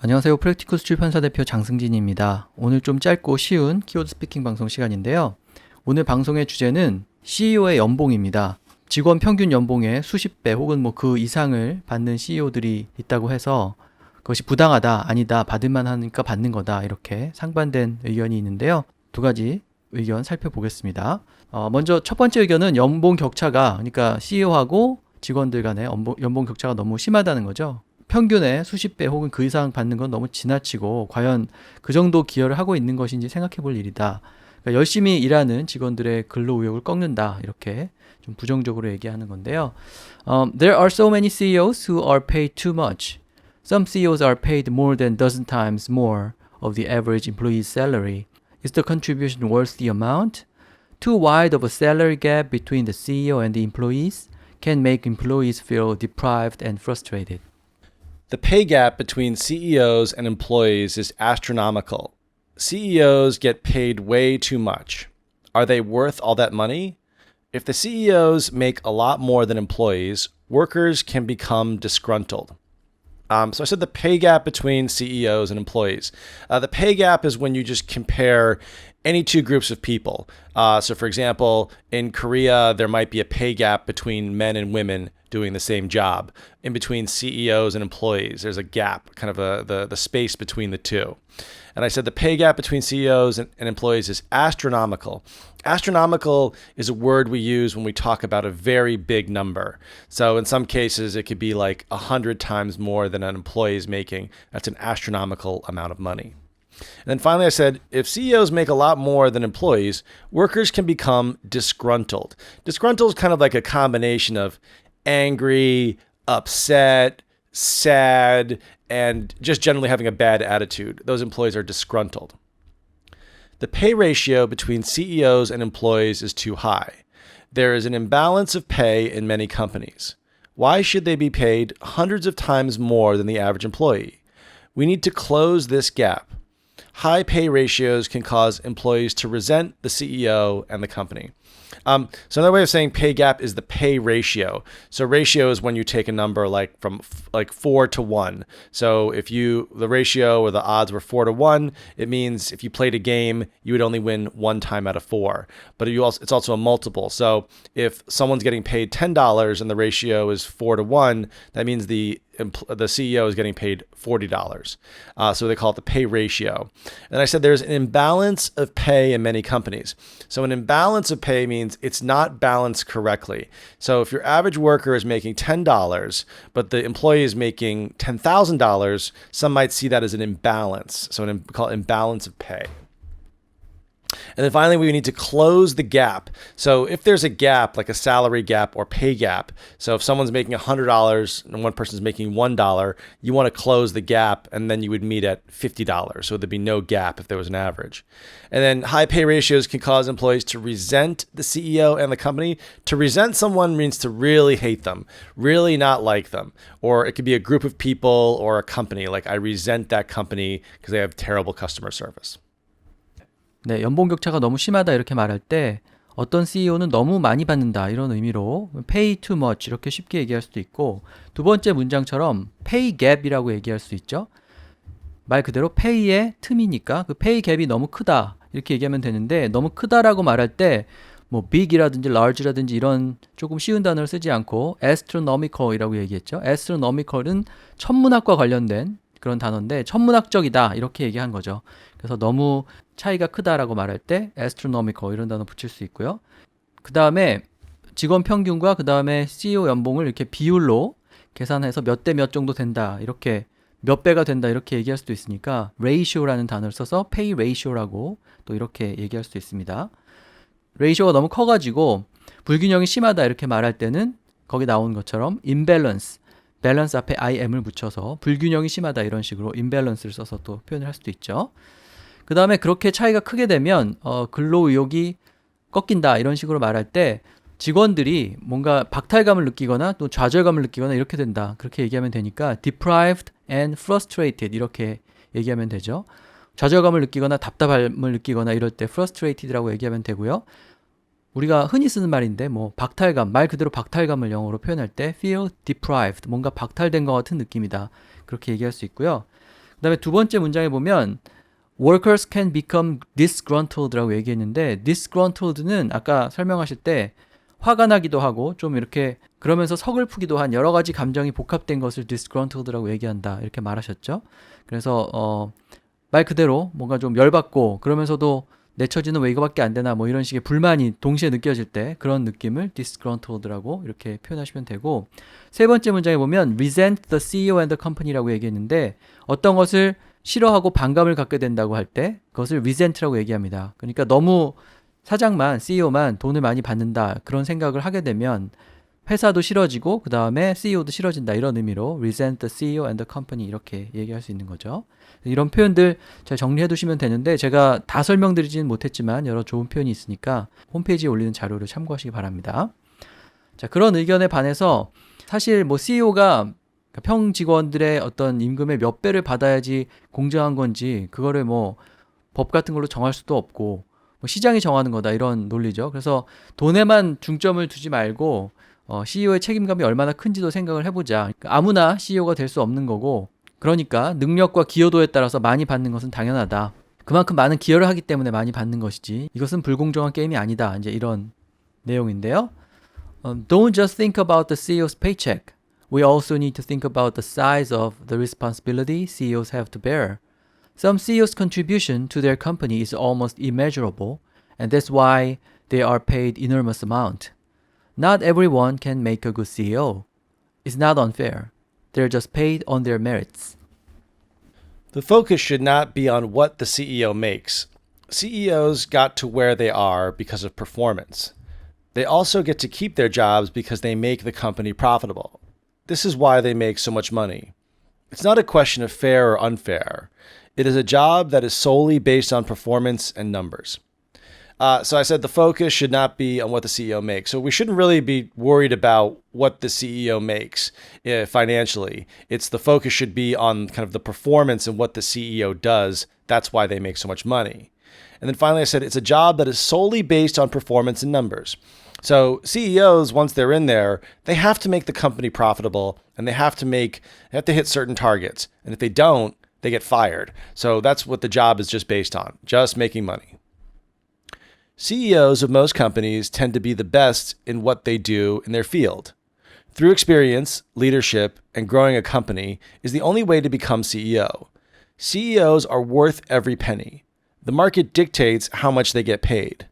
안녕하세요. 프랙티쿠스 출판사 대표 장승진입니다. 오늘 좀 짧고 쉬운 키워드스피킹 방송 시간인데요. 오늘 방송의 주제는 CEO의 연봉입니다. 직원 평균 연봉의 수십 배 혹은 그 이상을 받는 CEO들이 있다고 해서 그것이 부당하다, 아니다, 받을만 하니까 받는 거다, 이렇게 상반된 의견이 있는데요. 두 가지 의견 살펴보겠습니다. 먼저 첫 번째 의견은 연봉 격차가, 그러니까 CEO하고 직원들 간의 연봉 격차가 너무 심하다는 거죠. 평균의 수십 배 혹은 그 이상 받는 건 너무 지나치고 과연 그 정도 기여를 하고 있는 것인지 생각해 볼 일이다. 그러니까 열심히 일하는 직원들의 근로의욕을 꺾는다, 이렇게 좀 부정적으로 얘기하는 건데요. There are so many CEOs who are paid too much. Some CEOs are paid more than dozen times more of the average employee's salary. Is the contribution worth the amount? Too wide of a salary gap between the CEO and the employees can make employees feel deprived and frustrated. The pay gap between CEOs and employees is astronomical. CEOs get paid way too much. Are they worth all that money? If the CEOs make a lot more than employees, workers can become disgruntled. So I said the pay gap between CEOs and employees. The pay gap is when you just compare any two groups of people. So for example, in Korea, there might be a pay gap between men and women doing the same job. In between CEOs and employees, there's a gap, kind of the space between the two. And I said the pay gap between CEOs and employees is astronomical. Astronomical is a word we use when we talk about a very big number. So in some cases, it could be like 100 times more than an employee is making. That's an astronomical amount of money. And then finally, I said, if CEOs make a lot more than employees, workers can become disgruntled. Disgruntled is kind of like a combination of angry, upset, sad, and just generally having a bad attitude. Those employees are disgruntled. The pay ratio between CEOs and employees is too high. There is an imbalance of pay in many companies. Why should they be paid hundreds of times more than the average employee? We need to close this gap. High pay ratios can cause employees to resent the CEO and the company. So another way of saying pay gap is the pay ratio. So ratio is when you take a number like from 4 to 1. So if the ratio or the odds were 4 to 1, it means if you played a game, you would only win one time out of 4. But it's also a multiple. So if someone's getting paid $10 and the ratio is 4 to 1, that means the CEO is getting paid $40. So they call it the pay ratio. And I said there's an imbalance of pay in many companies. So an imbalance of pay means it's not balanced correctly. So if your average worker is making $10, but the employee is making $10,000, some might see that as an imbalance. So we call it imbalance of pay. And then finally, we need to close the gap. So if there's a gap, like a salary gap or pay gap, so if someone's making $100 and one person's making $1, you want to close the gap, and then you would meet at $50. So there'd be no gap if there was an average. And then high pay ratios can cause employees to resent the CEO and the company. To resent someone means to really hate them, really not like them. Or it could be a group of people or a company, like I resent that company because they have terrible customer service. 네, 연봉 격차가 너무 심하다, 이렇게 말할 때 어떤 CEO는 너무 많이 받는다, 이런 의미로 pay too much, 이렇게 쉽게 얘기할 수도 있고, 두 번째 문장처럼 pay gap이라고 얘기할 수 있죠. 말 그대로 pay의 틈이니까 그 pay gap이 너무 크다, 이렇게 얘기하면 되는데, 너무 크다라고 말할 때 big이라든지 large라든지 이런 조금 쉬운 단어를 쓰지 않고 astronomical이라고 얘기했죠. astronomical은 천문학과 관련된 그런 단어인데 천문학적이다, 이렇게 얘기한 거죠. 그래서 너무 차이가 크다라고 말할 때 astronomical 이런 단어 붙일 수 있고요. 그 다음에 직원 평균과 그 다음에 CEO 연봉을 이렇게 비율로 계산해서 몇 대 몇 정도 된다, 이렇게 몇 배가 된다, 이렇게 얘기할 수도 있으니까 ratio라는 단어를 써서 pay ratio라고 또 이렇게 얘기할 수도 있습니다. ratio가 너무 커가지고 불균형이 심하다, 이렇게 말할 때는 거기 나온 것처럼 imbalance, 밸런스 앞에 im을 붙여서 불균형이 심하다, 이런 식으로 imbalance를 써서 또 표현을 할 수도 있죠. 그 다음에 그렇게 차이가 크게 되면 근로의욕이 꺾인다, 이런 식으로 말할 때 직원들이 뭔가 박탈감을 느끼거나 또 좌절감을 느끼거나 이렇게 된다, 그렇게 얘기하면 되니까 deprived and frustrated, 이렇게 얘기하면 되죠. 좌절감을 느끼거나 답답함을 느끼거나 이럴 때 frustrated라고 얘기하면 되고요. 우리가 흔히 쓰는 말인데 박탈감, 말 그대로 박탈감을 영어로 표현할 때 feel deprived, 뭔가 박탈된 것 같은 느낌이다, 그렇게 얘기할 수 있고요. 그다음에 두 번째 문장에 보면 workers can become disgruntled라고 얘기했는데 disgruntled는 아까 설명하실 때 화가 나기도 하고 좀 이렇게 그러면서 서글프기도 한 여러 가지 감정이 복합된 것을 disgruntled라고 얘기한다 이렇게 말하셨죠. 그래서 말 그대로 뭔가 좀 열받고 그러면서도 내 처지는 왜 이거밖에 안 되나 뭐 이런 식의 불만이 동시에 느껴질 때 그런 느낌을 disgruntled라고 이렇게 표현하시면 되고 세 번째 문장에 보면 resent the CEO and the company라고 얘기했는데 어떤 것을 싫어하고 반감을 갖게 된다고 할 때 그것을 resent라고 얘기합니다. 그러니까 너무 사장만 CEO만 돈을 많이 받는다 그런 생각을 하게 되면 회사도 싫어지고 그 다음에 CEO도 싫어진다 이런 의미로 resent the CEO and the company 이렇게 얘기할 수 있는 거죠. 이런 표현들 잘 정리해 두시면 되는데 제가 다 설명드리지는 못했지만 여러 좋은 표현이 있으니까 홈페이지에 올리는 자료를 참고하시기 바랍니다. 자, 그런 의견에 반해서 사실 뭐 CEO가 평 직원들의 어떤 임금의 몇 배를 받아야지 공정한 건지 그거를 뭐 법 같은 걸로 정할 수도 없고 뭐 시장이 정하는 거다 이런 논리죠. 그래서 돈에만 중점을 두지 말고 CEO의 책임감이 얼마나 큰지도 생각을 해보자. 그러니까 아무나 CEO가 될 수 없는 거고 그러니까 능력과 기여도에 따라서 많이 받는 것은 당연하다. 그만큼 많은 기여를 하기 때문에 많이 받는 것이지 이것은 불공정한 게임이 아니다. 이제 이런 내용인데요. Don't just think about the CEO's paycheck. We also need to think about the size of the responsibility CEOs have to bear. Some CEOs' contribution to their company is almost immeasurable, and that's why they are paid enormous amount. Not everyone can make a good CEO. It's not unfair. They're just paid on their merits. The focus should not be on what the CEO makes. CEOs got to where they are because of performance. They also get to keep their jobs because they make the company profitable. This is why they make so much money. It's not a question of fair or unfair. It is a job that is solely based on performance and numbers. So I said the focus should not be on what the CEO makes. So we shouldn't really be worried about what the CEO makes financially. It's the focus should be on kind of the performance and what the CEO does. That's why they make so much money. And then finally, I said it's a job that is solely based on performance and numbers. So CEOs, once they're in there, they have to make the company profitable and they have to hit certain targets. And if they don't, they get fired. So that's what the job is just based on, just making money. CEOs of most companies tend to be the best in what they do in their field. Through experience, leadership, and growing a company is the only way to become CEO. CEOs are worth every penny. The market dictates how much they get paid.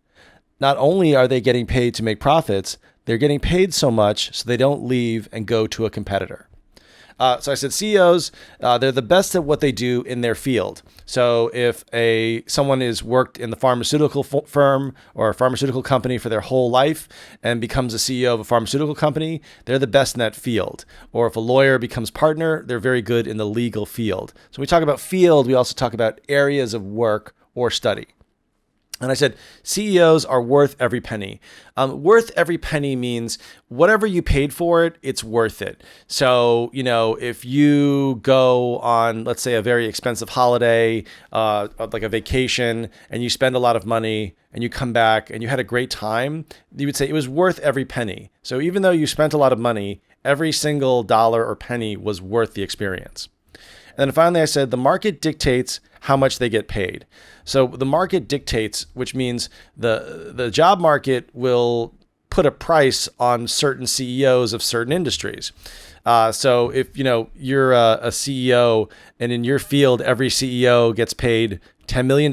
Not only are they getting paid to make profits, they're getting paid so much so they don't leave and go to a competitor. So I said CEOs, they're the best at what they do in their field. So if someone has worked in the pharmaceutical firm or a pharmaceutical company for their whole life and becomes a CEO of a pharmaceutical company, they're the best in that field. Or if a lawyer becomes partner, they're very good in the legal field. So when we talk about field, we also talk about areas of work or study. And I said, CEOs are worth every penny. Worth every penny means whatever you paid for it, it's worth it. So, if you go on, let's say, a very expensive holiday, like a vacation, and you spend a lot of money and you come back and you had a great time, you would say it was worth every penny. So even though you spent a lot of money, every single dollar or penny was worth the experience. And then finally, I said, the market dictates how much they get paid. So the market dictates, which means the job market will put a price on certain CEOs of certain industries. So if you're a CEO and in your field every CEO gets paid $10 million,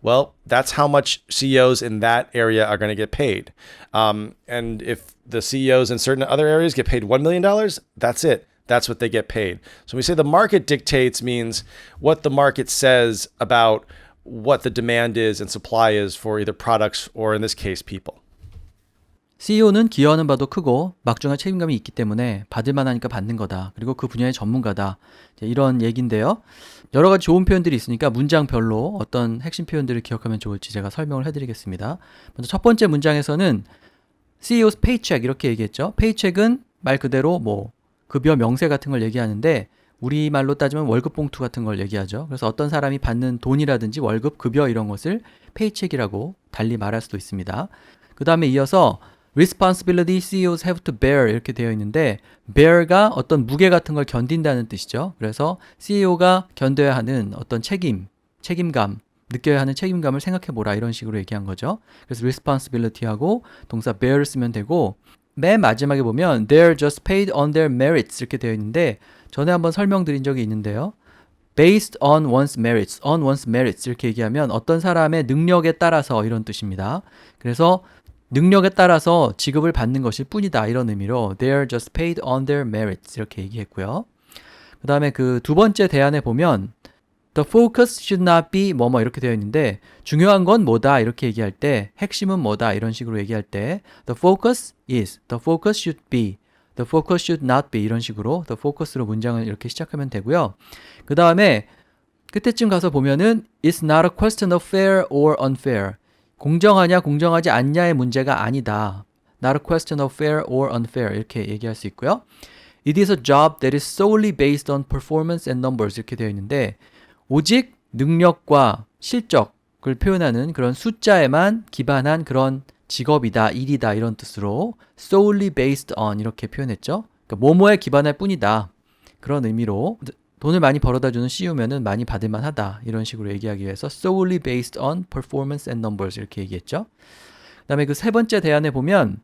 well, that's how much CEOs in that area are going to get paid. And if the CEOs in certain other areas get paid $1 million, that's it. That's what they get paid. So when we say the market dictates means what the market says about what the demand is and supply is for either products or in this case people. CEO는 기여하는 바도 크고 막중한 책임감이 있기 때문에 받을 만하니까 받는 거다. 그리고 그 분야의 전문가다. 이런 얘기인데요. 여러 가지 좋은 표현들이 있으니까 문장별로 어떤 핵심 표현들을 기억하면 좋을지 제가 설명을 해드리겠습니다. 먼저 첫 번째 문장에서는 CEO's paycheck 이렇게 얘기했죠. paycheck은 말 그대로 급여 명세 같은 걸 얘기하는데 우리말로 따지면 월급 봉투 같은 걸 얘기하죠. 그래서 어떤 사람이 받는 돈이라든지 월급, 급여 이런 것을 페이첵이라고 달리 말할 수도 있습니다. 그 다음에 이어서 responsibility CEOs have to bear 이렇게 되어 있는데 bear가 어떤 무게 같은 걸 견딘다는 뜻이죠. 그래서 CEO가 견뎌야 하는 어떤 책임감, 느껴야 하는 책임감을 생각해보라 이런 식으로 얘기한 거죠. 그래서 responsibility하고 동사 bear 쓰면 되고 맨 마지막에 보면 they're just paid on their merits 이렇게 되어 있는데 전에 한번 설명드린 적이 있는데요. based on one's merits 이렇게 얘기하면 어떤 사람의 능력에 따라서 이런 뜻입니다. 그래서 능력에 따라서 지급을 받는 것일 뿐이다 이런 의미로 they're just paid on their merits 이렇게 얘기했고요. 그 다음에 그 두 번째 대안에 보면 the focus should not be 뭐뭐 이렇게 되어 있는데 중요한 건 뭐다 이렇게 얘기할 때 핵심은 뭐다 이런 식으로 얘기할 때 the focus is, the focus should be, the focus should not be 이런 식으로 the focus로 문장을 이렇게 시작하면 되고요. 그 다음에 끝에쯤 가서 보면은 it's not a question of fair or unfair 공정하냐 공정하지 않냐의 문제가 아니다. Not a question of fair or unfair 이렇게 얘기할 수 있고요. It is a job that is solely based on performance and numbers 이렇게 되어 있는데 오직 능력과 실적을 표현하는 그런 숫자에만 기반한 그런 직업이다, 일이다 이런 뜻으로 solely based on 이렇게 표현했죠. 그러니까 뭐뭐에 기반할 뿐이다. 그런 의미로 돈을 많이 벌어다주는 CEO면은 많이 받을만 하다. 이런 식으로 얘기하기 위해서 solely based on performance and numbers 이렇게 얘기했죠. 그 다음에 그 세 번째 대안에 보면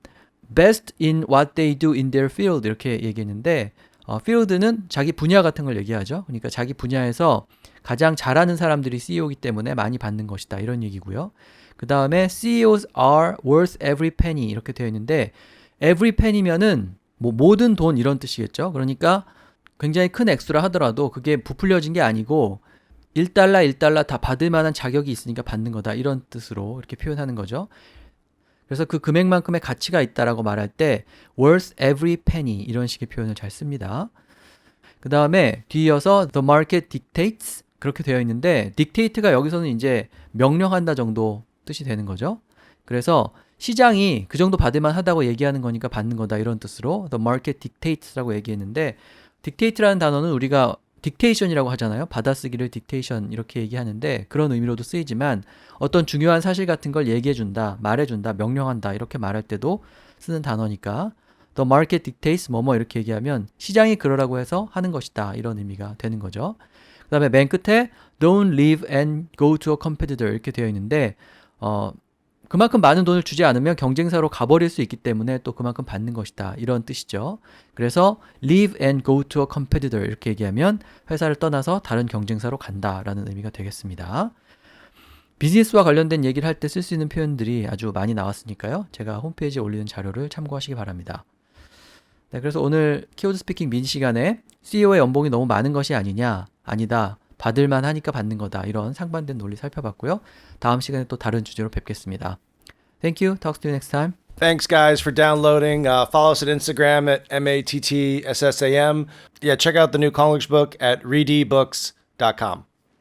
best in what they do in their field 이렇게 얘기했는데 field는 자기 분야 같은 걸 얘기하죠. 그러니까 자기 분야에서 가장 잘하는 사람들이 CEO이기 때문에 많이 받는 것이다. 이런 얘기고요. 그 다음에 CEOs are worth every penny 이렇게 되어 있는데 every penny면은 뭐 모든 돈 이런 뜻이겠죠. 그러니까 굉장히 큰 액수라 하더라도 그게 부풀려진 게 아니고 1달러 다 받을 만한 자격이 있으니까 받는 거다. 이런 뜻으로 이렇게 표현하는 거죠. 그래서 그 금액만큼의 가치가 있다라고 말할 때 worth every penny 이런 식의 표현을 잘 씁니다. 그 다음에 뒤이어서 the market dictates 그렇게 되어 있는데 dictate가 여기서는 이제 명령한다 정도 뜻이 되는 거죠. 그래서 시장이 그 정도 받을만 하다고 얘기하는 거니까 받는 거다 이런 뜻으로 the market dictates라고 얘기했는데 dictate라는 단어는 우리가 dictation이라고 하잖아요. 받아쓰기를 dictation 이렇게 얘기하는데 그런 의미로도 쓰이지만 어떤 중요한 사실 같은 걸 얘기해준다, 말해준다, 명령한다 이렇게 말할 때도 쓰는 단어니까 the market dictates 뭐뭐 이렇게 얘기하면 시장이 그러라고 해서 하는 것이다 이런 의미가 되는 거죠. 그 다음에 맨 끝에 don't leave and go to a competitor 이렇게 되어 있는데 그만큼 많은 돈을 주지 않으면 경쟁사로 가버릴 수 있기 때문에 또 그만큼 받는 것이다 이런 뜻이죠. 그래서 leave and go to a competitor 이렇게 얘기하면 회사를 떠나서 다른 경쟁사로 간다라는 의미가 되겠습니다. 비즈니스와 관련된 얘기를 할 때 쓸 수 있는 표현들이 아주 많이 나왔으니까요. 제가 홈페이지에 올리는 자료를 참고하시기 바랍니다. 네, 그래서 오늘 키워드 스피킹 민 시간에 CEO의 연봉이 너무 많은 것이 아니냐? 아니다. 받을만 하니까 받는 거다. 이런 상반된 논리 살펴봤고요. 다음 시간에 또 다른 주제로 뵙겠습니다. Thank you. Talk to you next time. Thanks, guys, for downloading. Follow us at Instagram at MATTSSAM. Yeah, check out the new college book at readybooks.com.